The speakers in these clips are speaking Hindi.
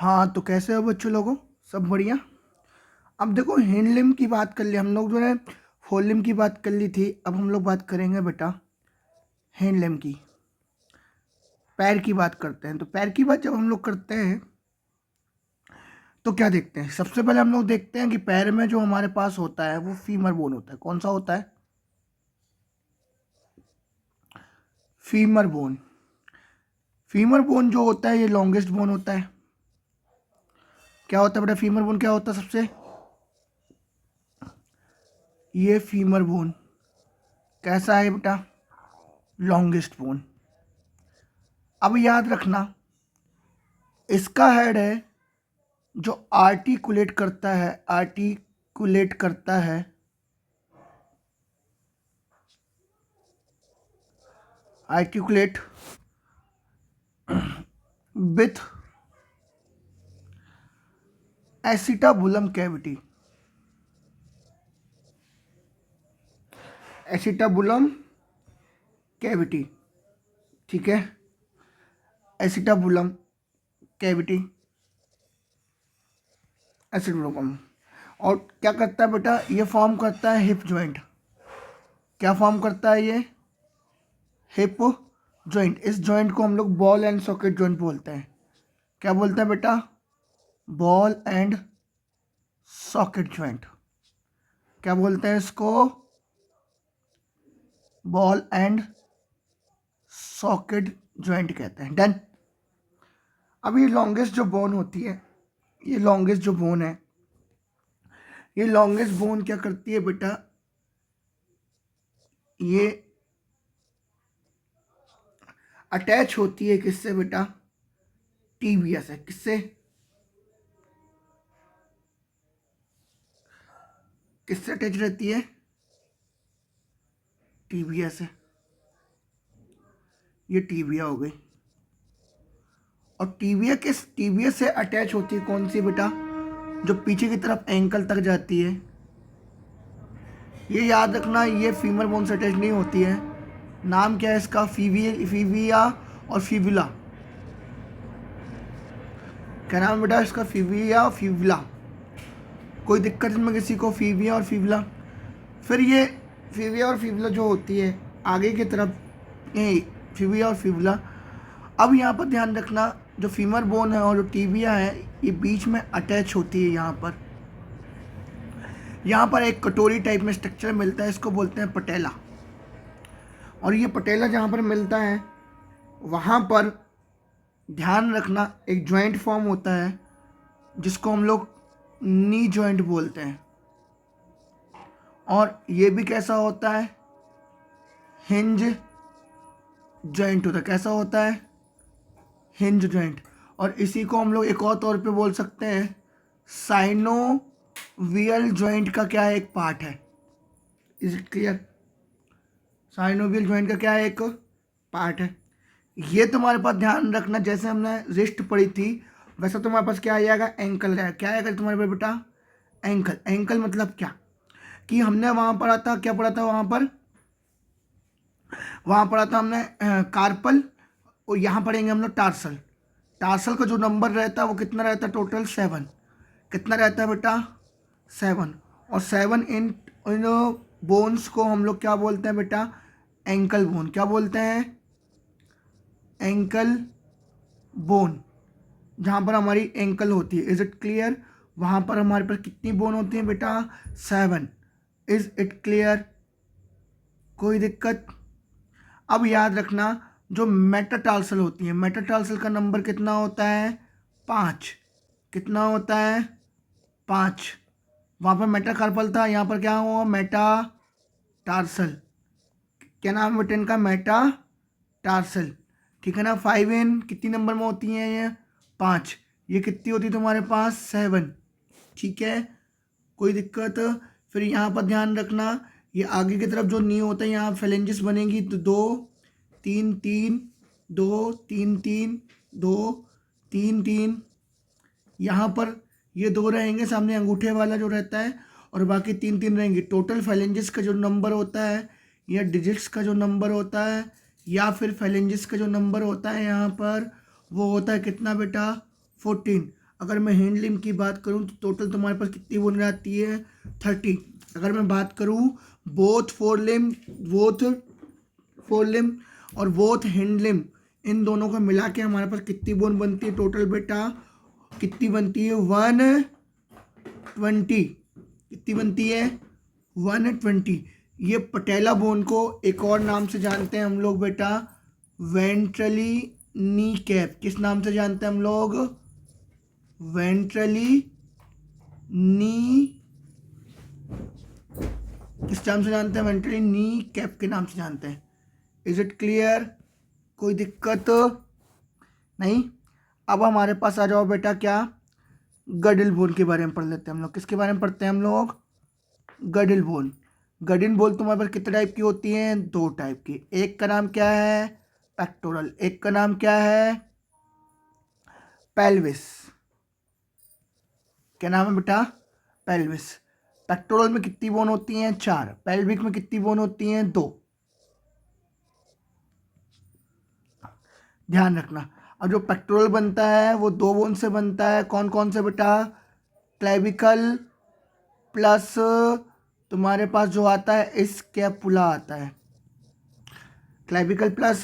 हाँ, तो कैसे हो बच्चों लोगों? सब बढ़िया। अब देखो, हिंड लिम्ब की बात कर ली हम लोग, जो है फोर लिम्ब की बात कर ली थी। अब हम लोग बात करेंगे बेटा हिंड लिम्ब की। पैर की बात करते हैं। तो पैर की बात जब हम लोग करते हैं तो क्या देखते हैं? सबसे पहले हम लोग देखते हैं कि पैर में जो हमारे पास होता है वो फीमर बोन होता है। कौन सा होता है? Femur bone. फीमर बोन जो होता है ये लॉन्गेस्ट बोन होता है। क्या होता है बेटा? फीमर बोन क्या होता है सबसे? ये फीमर बोन कैसा है बेटा? Longest bone. अब याद रखना, इसका हेड है जो आर्टिकुलेट करता है, आर्टिकुलेट करता है articulate with acetabulum cavity. Acetabulum cavity, ठीक है। Acetabulum cavity, acetabulum. और क्या करता है बेटा? ये फॉर्म करता है हिप जॉइंट। क्या फॉर्म करता है ये? Hip joint. इस जॉइंट को हम लोग बॉल एंड सॉकेट जॉइंट बोलते हैं। क्या बोलते हैं बेटा? Ball and socket joint. क्या बोलते हैं इसको? बॉल एंड सॉकेट जॉइंट कहते हैं। डन। अब ये लॉन्गेस्ट जो बोन होती है, ये लॉन्गेस्ट जो बोन है, ये लॉन्गेस्ट बोन क्या करती है बेटा? ये अटैच होती है किससे बेटा? टीबिया से। किससे? किससे अटैच रहती है? टीबिया से। ये टीबिया हो गई। और टीबिया से अटैच होती है कौन सी बेटा? जो पीछे की तरफ एंकल तक जाती है। ये याद रखना, ये फीमर बोन से अटैच नहीं होती है। नाम क्या है इसका? फीविया और फिबुला। क्या नाम है बेटा इसका? फीविया और फिबुला। कोई दिक्कत इसमें किसी को? फीविया और फिबुला। फिर ये फीविया और फिबुला जो होती है आगे की तरफ, ये फीविया और फिबुला। अब यहाँ पर ध्यान रखना, जो फीमर बोन है और जो टीबिया है ये बीच में अटैच होती है। यहाँ पर एक कटोरी टाइप में स्ट्रक्चर मिलता है, इसको बोलते हैं पटेला। और ये पटेला जहाँ पर मिलता है वहाँ पर ध्यान रखना, एक जॉइंट फॉर्म होता है जिसको हम लोग नी जॉइंट बोलते हैं। और ये भी कैसा होता है? हिंज जॉइंट होता है। कैसा होता है? Hinge joint. और इसी को हम लोग एक और तौर पे बोल सकते हैं, साइनोवियल जॉइंट का क्या है? एक पार्ट है। Is it clear? Synovial joint का क्या है? एक पार्ट है। ये तुम्हारे पास ध्यान रखना, जैसे हमने रिस्ट पढ़ी थी वैसा तुम्हारे पास क्या आ जाएगा? एंकल रहेगा। क्या आएगा तुम्हारे पास बेटा? एंकल। एंकल मतलब क्या? कि हमने वहां पढ़ा था, क्या पढ़ा था वहां पढ़ा था हमने कार्पल। और यहाँ पढ़ेंगे हम लोग टार्सल। टार्सल का जो नंबर रहता है वो कितना रहता है? टोटल 7। कितना रहता है बेटा? 7। और 7 इन इन बोन्स को हम लोग क्या बोलते हैं बेटा? Ankle bone. क्या बोलते हैं? Ankle bone. जहाँ पर हमारी एंकल होती है। Is it clear? वहाँ पर हमारे पास कितनी बोन होती है बेटा? 7। Is it clear? कोई दिक्कत? अब याद रखना, जो मेटाटार्सल होती है, मेटाटार्सल का नंबर कितना होता है? 5। कितना होता है? 5। वहाँ पर मेटाकार्पल था, यहाँ पर क्या हुआ? मेटाटार्सल। क्या नाम है बेटा इनका? मेटाटार्सल। ठीक है ना। 5 कितनी नंबर में होती हैं ये? 5। ये कितनी होती है तुम्हारे पास? 7। ठीक है, कोई दिक्कत? फिर यहाँ पर ध्यान रखना, ये आगे की तरफ जो नी होता है यहाँ फेलेंजिस बनेगी, तो 2 3 3 2 3 3 2 3 3। यहाँ पर ये 2 रहेंगे, सामने अंगूठे वाला जो रहता है, और बाकी 3 3 रहेंगे। टोटल फेलेंजिस का जो नंबर होता है, या डिजिट्स का जो नंबर होता है, या फिर फेलेंजिस का जो नंबर होता है यहाँ पर, वो होता है कितना बेटा? 14। अगर मैं हिंड लिम्ब की बात करूं तो टोटल तुम्हारे पास कितनी बोन आती है 30। अगर मैं बात करूं बोथ फोर लिम्ब और बोथ हिंड लिम्ब, इन दोनों को मिला के हमारे पास कितनी बोन बनती है टोटल बेटा, कितनी बनती है 120। कितनी बनती है 120। ये पटेला बोन को एक और नाम से जानते हैं हम लोग बेटा, वेंट्रली नी कैप। किस नाम से जानते हैं हम लोग, वेंट्रली नी, किस नाम से जानते हैं, वेंट्रली नी कैप के नाम से जानते हैं। इज इट क्लियर, कोई दिक्कत नहीं। अब हमारे पास आ जाओ बेटा क्या, गडिल बोन के बारे में पढ़ लेते हैं हम लोग। किसके बारे में पढ़ते हैं हम लोग, गडिल बोन। गडिल बोन तुम्हारे पास कितने टाइप की होती हैं, 2 टाइप की। एक का नाम क्या है पेक्टोरल, एक का नाम क्या है पेल्विस। क्या नाम है बेटा, पेल्विस। पेक्टोरल में कितनी बोन होती हैं 4, पेल्विक में कितनी बोन होती हैं 2। ध्यान रखना। अब जो पेक्टोरल बनता है वो 2 बोन से बनता है। कौन कौन से बेटा, क्लेविकल प्लस तुम्हारे पास जो आता है स्कैपुला आता है, क्लेविकल प्लस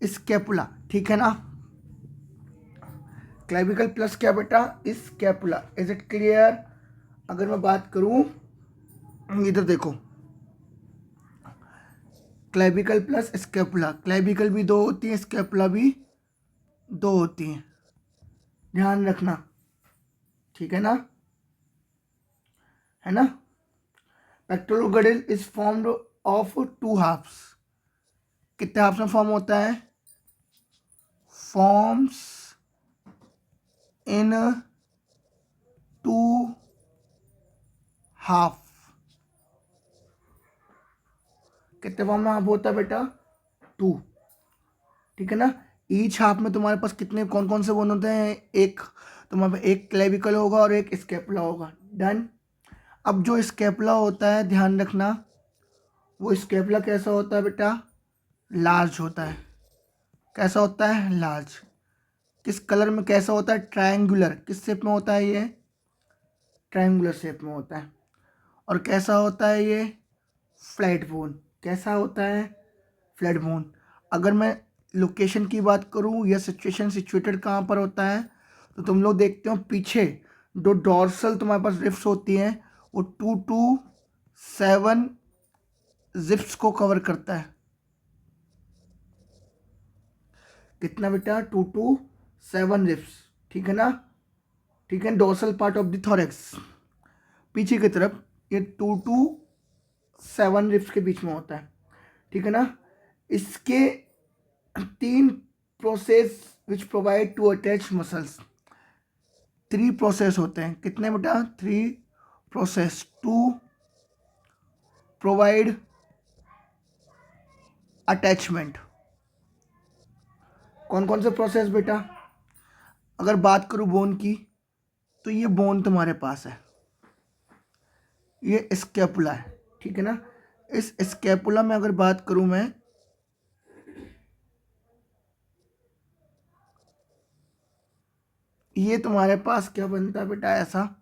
स्कैपुला, ठीक है ना। क्लेविकल प्लस क्या बेटा, स्कैपुला। Is it clear. अगर मैं बात करूं इधर देखो, क्लेविकल प्लस स्कैपुला, क्लेविकल भी 2 होती है, स्कैपुला भी 2 होती हैं। ध्यान रखना, ठीक है ना, है ना। Pectoral girdle is formed of 2 halves. कितने हाफ्स में फॉर्म होता है, फॉर्म्स इन 2 हाफ। कितने फॉर्म में हाफ होता है बेटा, 2, ठीक है ना। ईच हाफ में तुम्हारे पास कितने कौन कौन से बोन होते हैं, एक तुम्हारे पास एक क्लेविकल होगा और एक स्कैपुला होगा। डन। अब जो स्कैपुला होता है ध्यान रखना, वो स्कैपुला कैसा होता है बेटा, लार्ज होता है। कैसा होता है, लार्ज। किस कलर में कैसा होता है, ट्रायंगुलर। किस शेप में होता है ये, ट्रायंगुलर शेप में होता है। और कैसा होता है ये, फ्लैट बोन। कैसा होता है, फ्लैट बोन। अगर मैं लोकेशन की बात करूं या सिचुएशन सिचुएटेड कहाँ पर होता है, तो तुम लोग देखते हो पीछे जो डॉर्सल तुम्हारे पास रिफ्स होती हैं वो 2 to 7 जिप्स को कवर करता है। कितना बेटा, 2 to 7 रिफ्स, ठीक है ना, ठीक है। Dorsal part of the thorax पीछे की तरफ ये 2 to 7 रिफ्स के बीच में होता है, ठीक है ना। इसके 3 process which provide to attach muscles. 3 process होते हैं। कितने बेटा, 3 प्रोसेस टू प्रोवाइड अटैचमेंट। कौन कौन से प्रोसेस बेटा, अगर बात करूं बोन की, तो ये बोन तुम्हारे पास है, ये स्कैपुला है, ठीक है ना। इस स्कैपुला में अगर बात करूं मैं, ये तुम्हारे पास क्या बनता है बेटा, ऐसा,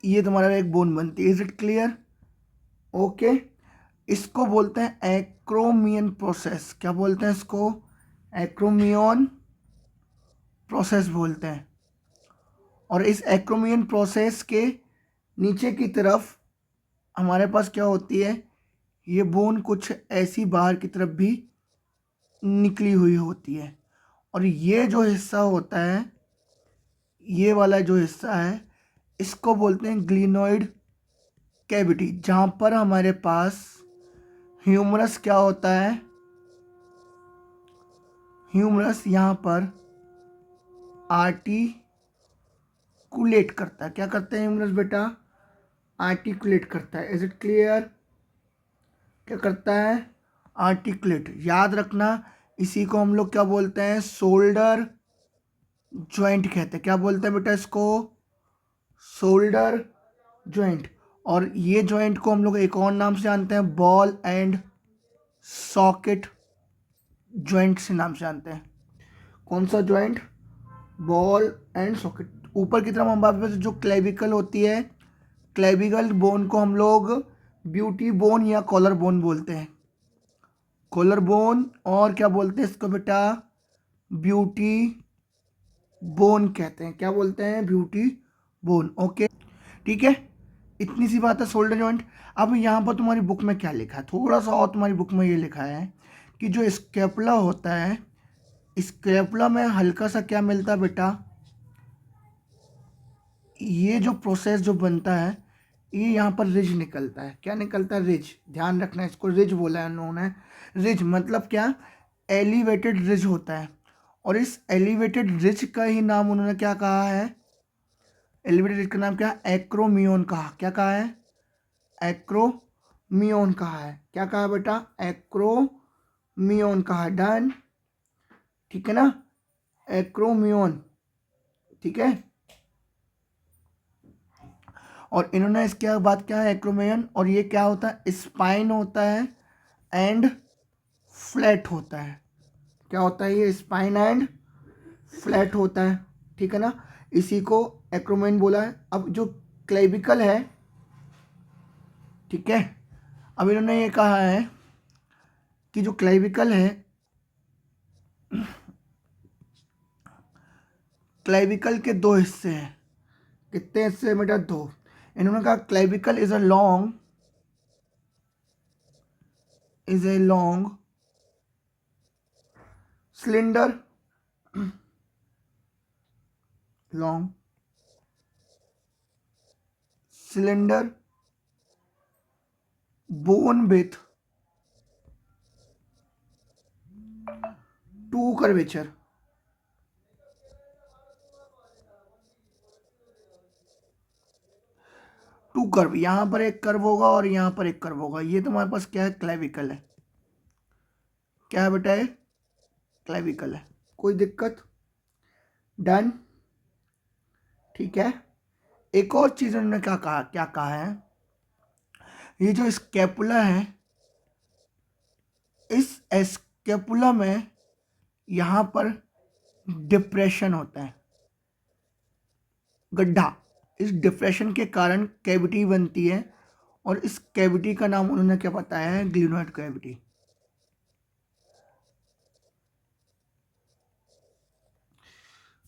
ये तुम्हारा एक बोन बनती है। Is it clear, okay. इसको बोलते हैं एक्रोमियन प्रोसेस। क्या बोलते हैं इसको, एक्रोमियन प्रोसेस बोलते हैं। और इस एक्रोमियन प्रोसेस के नीचे की तरफ हमारे पास क्या होती है, ये बोन कुछ ऐसी बाहर की तरफ भी निकली हुई होती है। और ये जो हिस्सा होता है, ये वाला जो हिस्सा है, इसको बोलते हैं ग्लिनोइड कैविटी, जहाँ पर हमारे पास ह्यूमरस क्या होता है, ह्यूमरस यहाँ पर आर्टिकुलेट करता है। क्या करता है ह्यूमरस बेटा, आर्टिकुलेट करता है। इज इट क्लियर, क्या करता है, आर्टिकुलेट। याद रखना, इसी को हम लोग क्या बोलते हैं, शोल्डर ज्वाइंट कहते हैं। क्या बोलते हैं बेटा इसको, शोल्डर ज्वाइंट। और ये ज्वाइंट को हम लोग एक और नाम से जानते हैं, बॉल एंड सॉकेट ज्वाइंट से नाम से जानते हैं। कौन सा जॉइंट? Ball and socket. ऊपर की तरफ हमारे पास जो क्लेविकल होती है, क्लेविकल बोन को हम लोग ब्यूटी बोन या कॉलर बोन बोलते हैं। कॉलर बोन, और क्या बोलते हैं इसको बेटा? ब्यूटी बोन कहते हैं। क्या बोलते हैं? Beauty bone. ओके, ठीक है, इतनी सी बात है शोल्डर जॉइंट। अब यहाँ पर तुम्हारी बुक में क्या लिखा है, थोड़ा सा और तुम्हारी बुक में ये लिखा है कि जो स्कैपुला होता है, स्कैपुला में हल्का सा क्या मिलता है बेटा? ये जो प्रोसेस जो बनता है, ये यहाँ पर रिज निकलता है। क्या निकलता है? रिज। ध्यान रखना, इसको रिज बोला है उन्होंने। रिज मतलब क्या? एलिवेटेड रिज होता है। और इस एलिवेटेड रिज का ही नाम उन्होंने क्या कहा है? एलिवेटेड रिज का नाम क्या? एक्रोमियन कहा। क्या कहा है? एक्रोमियन कहा है। क्या कहा बेटा? एक्रोमियन कहा। डन, ठीक है ना? एक्रोमियन, ठीक है। और इन्होंने इसके बाद क्या है? एक्रोमियन। और ये क्या होता है? स्पाइन होता है एंड फ्लैट होता है। क्या होता है? ये स्पाइन एंड फ्लैट होता है, ठीक है ना? इसी को एक्रोमियन बोला है। अब जो क्लेविकल है, ठीक है, अब इन्होंने ये कहा है कि जो क्लेविकल है, क्लेविकल के दो हिस्से हैं। कितने हिस्से हैं बेटा? दो। इन्होंने कहा clavicle is a long cylinder, long cylinder bone with two curvature. Two curve, यहां पर एक कर्व होगा और यहां पर एक कर्व होगा। ये तुम्हारे पास क्या है? क्लेविकल है। क्या है बेटा? ये क्लेविकल है। कोई दिक्कत? डन, ठीक है। एक और चीज उन्होंने क्या कहा है? ये जो स्कैपुला है, इस स्कैपुला में यहां पर डिप्रेशन होता है, गड्ढा। इस डिप्रेशन के कारण कैविटी बनती है, और इस कैविटी का नाम उन्होंने क्या बताया है? Glenoid cavity.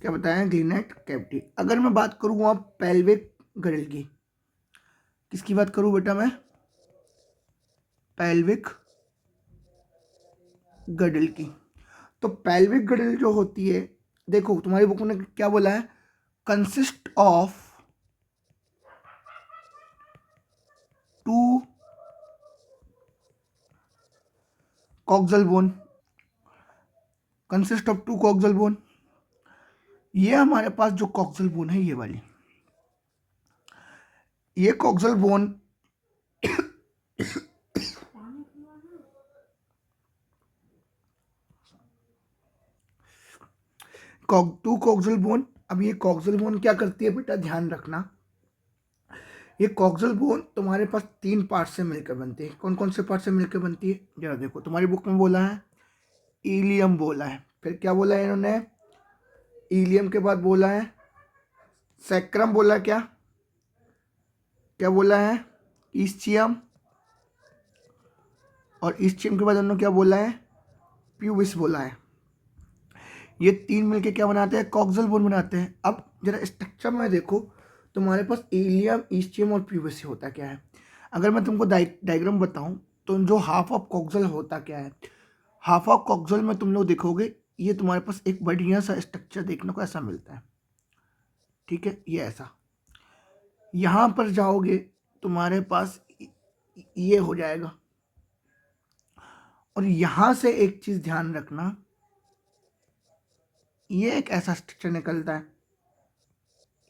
क्या बताया है? Glenoid cavity. अगर मैं बात करूँ अब पेल्विक गरिल की, किसकी बात करूँ बेटा मैं? पेल्विक गडिल की। तो पेल्विक गडिल जो होती है, देखो तुम्हारी बुक में क्या बोला है? Consist of two coxal bone, consist of two coxal bone. ये हमारे पास जो कॉक्सल बोन है, ये वाली, ये coxal bone two coxal bone. अब ये कॉक्सल बोन क्या करती है बेटा? ध्यान रखना, ये कॉक्सल बोन तुम्हारे पास तीन पार्ट से मिलकर बनती है। कौन कौन से पार्ट से मिलकर बनती है? जरा देखो, तुम्हारी बुक में बोला है इलियम बोला है, फिर क्या बोला है इन्होंने? इलियम के बाद बोला है सैक्रम, बोला क्या? क्या बोला है? ईस्चियम। और ईस्चियम के बाद उन्होंने क्या बोला है? प्यूबिस बोला है। ये तीन मिलके क्या बनाते हैं? कॉक्सल बोन बनाते हैं। अब जरा स्ट्रक्चर में देखो, तुम्हारे पास इलियम, ईस्चियम और प्यूबिस होता क्या है? अगर मैं तुमको डायग्राम बताऊं, तो जो हाफ ऑफ कॉक्सल होता क्या है? हाफ ऑफ कॉक्सल में तुम लोग देखोगे, ये तुम्हारे पास एक बढ़िया सा स्ट्रक्चर देखने को ऐसा मिलता है, ठीक है, ये ऐसा। यहाँ पर जाओगे, तुम्हारे पास ये हो जाएगा। और यहाँ से एक चीज़ ध्यान रखना, ये एक ऐसा स्ट्रक्चर निकलता है,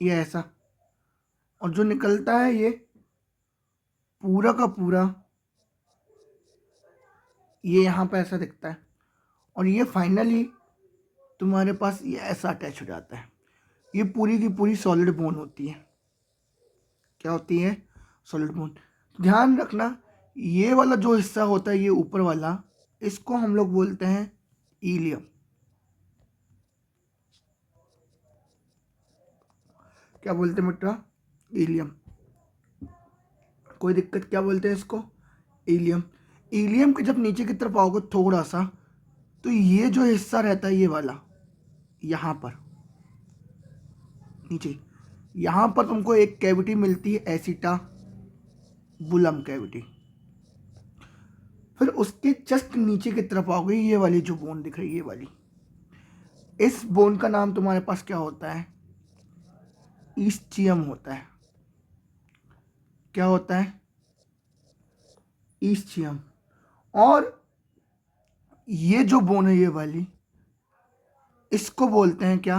ये ऐसा। और जो निकलता है ये पूरा का पूरा, ये यहाँ पे ऐसा दिखता है। और ये फाइनली तुम्हारे पास ये ऐसा अटैच हो जाता है। ये पूरी की पूरी सॉलिड बोन होती है। क्या होती है? Solid bone. ध्यान रखना, ये वाला जो हिस्सा होता है, ये ऊपर वाला, इसको हम लोग बोलते हैं इलियम। क्या बोलते हैं बेटा? इलियम। कोई दिक्कत? क्या बोलते हैं इसको? इलियम। इलियम के जब नीचे की तरफ आओगे थोड़ा सा, तो ये जो हिस्सा रहता है ये वाला, यहाँ पर नीचे, यहाँ पर तुमको एक कैविटी मिलती है एसिटाबुलम कैविटी। फिर उसके जस्ट नीचे की तरफ आओगे, ये वाली जो बोन दिख रही है, ये वाली, इस बोन का नाम तुम्हारे पास क्या होता है? ईस्चियम होता है। क्या होता है? ईस्चियम। और ये जो बोन है ये वाली, इसको बोलते हैं क्या?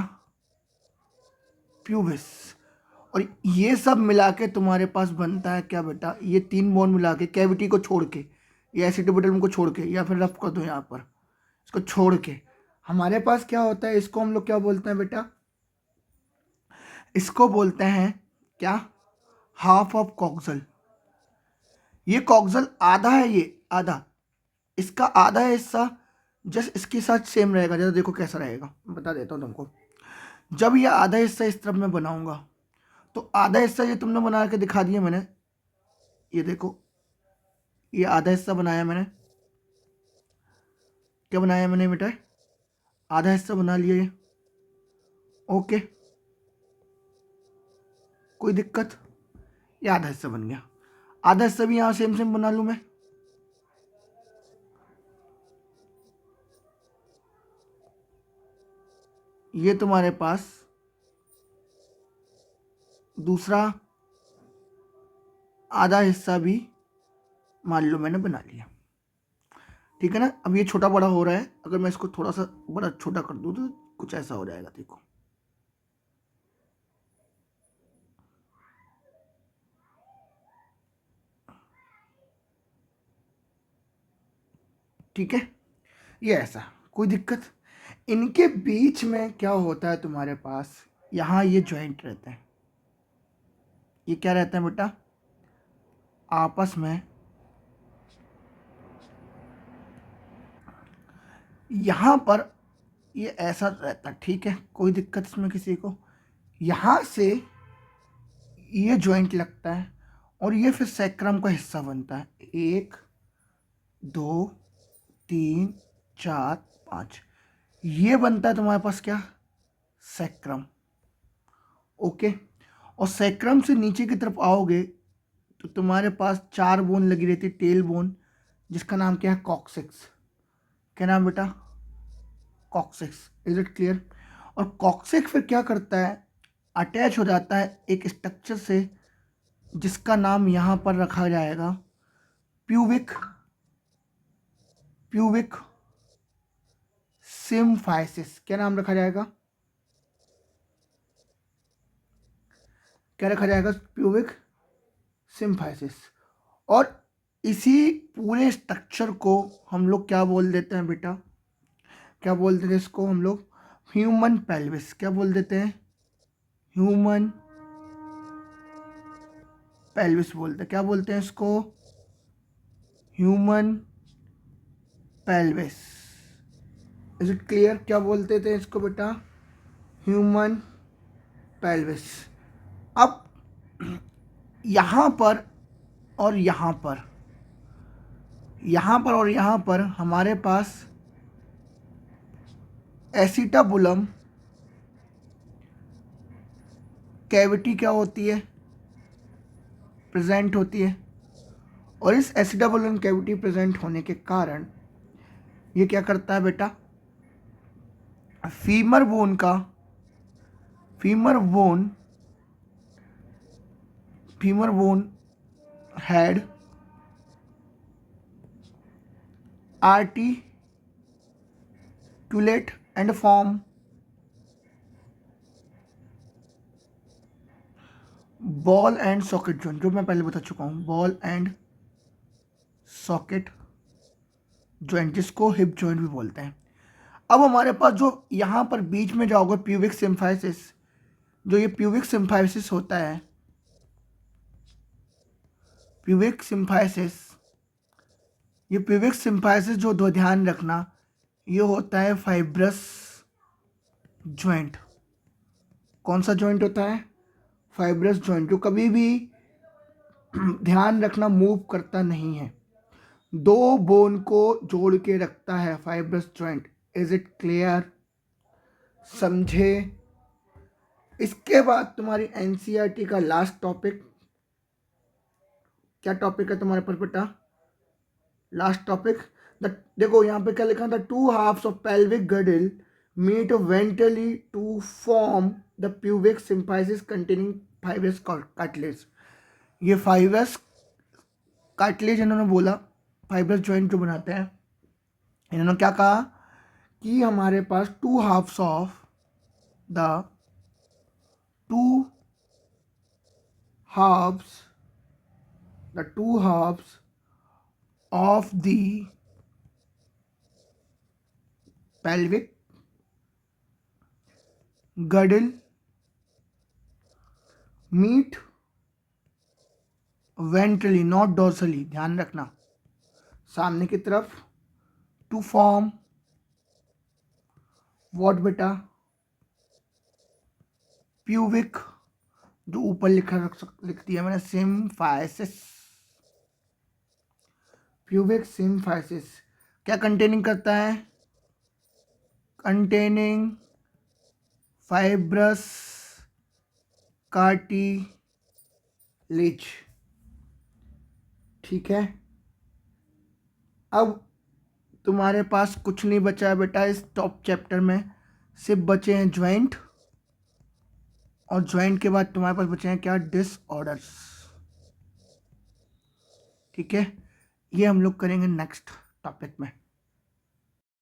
प्यूबिस। और ये सब मिला के तुम्हारे पास बनता है क्या बेटा? ये 3 बोन मिला के, कैविटी को छोड़ के, या एसिटिबुलम को छोड़ के, या फिर रफ कर दो यहाँ पर, इसको छोड़ के हमारे पास क्या होता है? इसको हम लोग क्या बोलते हैं बेटा? इसको बोलते हैं क्या? Half of coxal. ये कॉक्सल आधा है, ये आधा, इसका आधा हिस्सा जस्ट इसके साथ सेम रहेगा। जरा देखो कैसा रहेगा, बता देता हूँ तुमको। जब ये आधा हिस्सा इस तरफ मैं बनाऊंगा, तो आधा हिस्सा ये तुमने बना के दिखा दिया मैंने, ये देखो, ये आधा हिस्सा बनाया मैंने। क्या बनाया मैंने बेटा? आधा हिस्सा बना लिया ये। ओके, कोई दिक्कत? ये आधा हिस्सा बन गया। आधा हिस्सा भी यहाँ सेम सेम बना लूँ मैं। ये तुम्हारे पास दूसरा आधा हिस्सा भी मान लो मैंने बना लिया, ठीक है ना? अब ये छोटा बड़ा हो रहा है, अगर मैं इसको थोड़ा सा बड़ा छोटा कर दूँ तो कुछ ऐसा हो जाएगा, देखो। ठीक है, ये ऐसा, कोई दिक्कत? इनके बीच में क्या होता है तुम्हारे पास? यहाँ ये जॉइंट रहता है। ये क्या रहता है बेटा? आपस में यहाँ पर ये ऐसा रहता है, ठीक है? कोई दिक्कत इसमें किसी को? यहाँ से ये जॉइंट लगता है और ये फिर सैक्रम का हिस्सा बनता है। 1 2 3 4 5, ये बनता है तुम्हारे पास क्या? सैक्रम। ओके, और सैक्रम से नीचे की तरफ आओगे तो तुम्हारे पास 4 बोन लगी रहती है, टेल बोन, जिसका नाम क्या है? कॉक्सिक्स। क्या नाम बेटा? कॉक्सिक्स। Is it clear? और कॉक्सिक्स फिर क्या करता है? अटैच हो जाता है एक स्ट्रक्चर से, जिसका नाम यहाँ पर रखा जाएगा प्यूबिक सिम्फाइसिस। क्या नाम रखा जाएगा? क्या रखा जाएगा? Pubic symphysis. और इसी पूरे स्ट्रक्चर को हम लोग क्या बोल देते हैं बेटा? क्या बोल देते हैं इसको हम लोग? Human pelvis. क्या बोल देते हैं? ह्यूमन पेल्विस बोलते हैं। क्या बोलते हैं इसको? Human pelvis. Is it clear? क्या बोलते थे इसको बेटा? Human pelvis. अब यहाँ पर और यहाँ पर, यहाँ पर और यहाँ पर हमारे पास एसिटाबुलम कैविटी क्या होती है? प्रेजेंट होती है। और इस एसिटाबुलम कैविटी प्रेजेंट होने के कारण ये क्या करता है बेटा? Femur bone head articulate and form ball and socket joint, जो मैं पहले बता चुका हूँ, बॉल एंड सॉकेट जॉइंट, जिसको हिप जॉइंट भी बोलते हैं। अब हमारे पास जो यहाँ पर बीच में जाओगे प्यूबिक सिम्फाइसिस, जो ये प्यूबिक सिम्फाइसिस होता है, प्यूबिक सिम्फाइसिस जो दो ध्यान रखना, ये होता है फाइब्रस जॉइंट। कौन सा जॉइंट होता है? फाइब्रस जॉइंट जो कभी भी ध्यान रखना मूव करता नहीं है, दो बोन को जोड़ के रखता है fibrous joint. Is it clear? समझे? इसके बाद तुम्हारी एनसीईआरटी का लास्ट टॉपिक, क्या टॉपिक है तुम्हारे पास बेटा? लास्ट टॉपिक देखो यहाँ पे क्या लिखा था, two halves of pelvic girdle meet ventrally to form the pubic symphysis containing fibrous cartilage. ये फाइब्रस कार्टिलेज इन्होंने बोला, फाइब्रस जॉइंट जो बनाते हैं, इन्होंने क्या कहा कि हमारे पास two halves of the two halves of the pelvic girdle meet ventrally not dorsally, ध्यान रखना, सामने की तरफ, टू फॉर्म व्हाट बेटा? प्यूबिक, जो ऊपर लिख दिया मैंने, सिम्फाइसिस। प्यूबिक सिम्फाइसिस क्या कंटेनिंग करता है? Containing fibrous cartilage. ठीक है, अब तुम्हारे पास कुछ नहीं बचा है बेटा इस टॉप चैप्टर में, सिर्फ बचे हैं ज्वाइंट, और ज्वाइंट के बाद तुम्हारे पास बचे हैं क्या? डिसऑर्डर्स। ठीक है, ये हम लोग करेंगे नेक्स्ट टॉपिक में।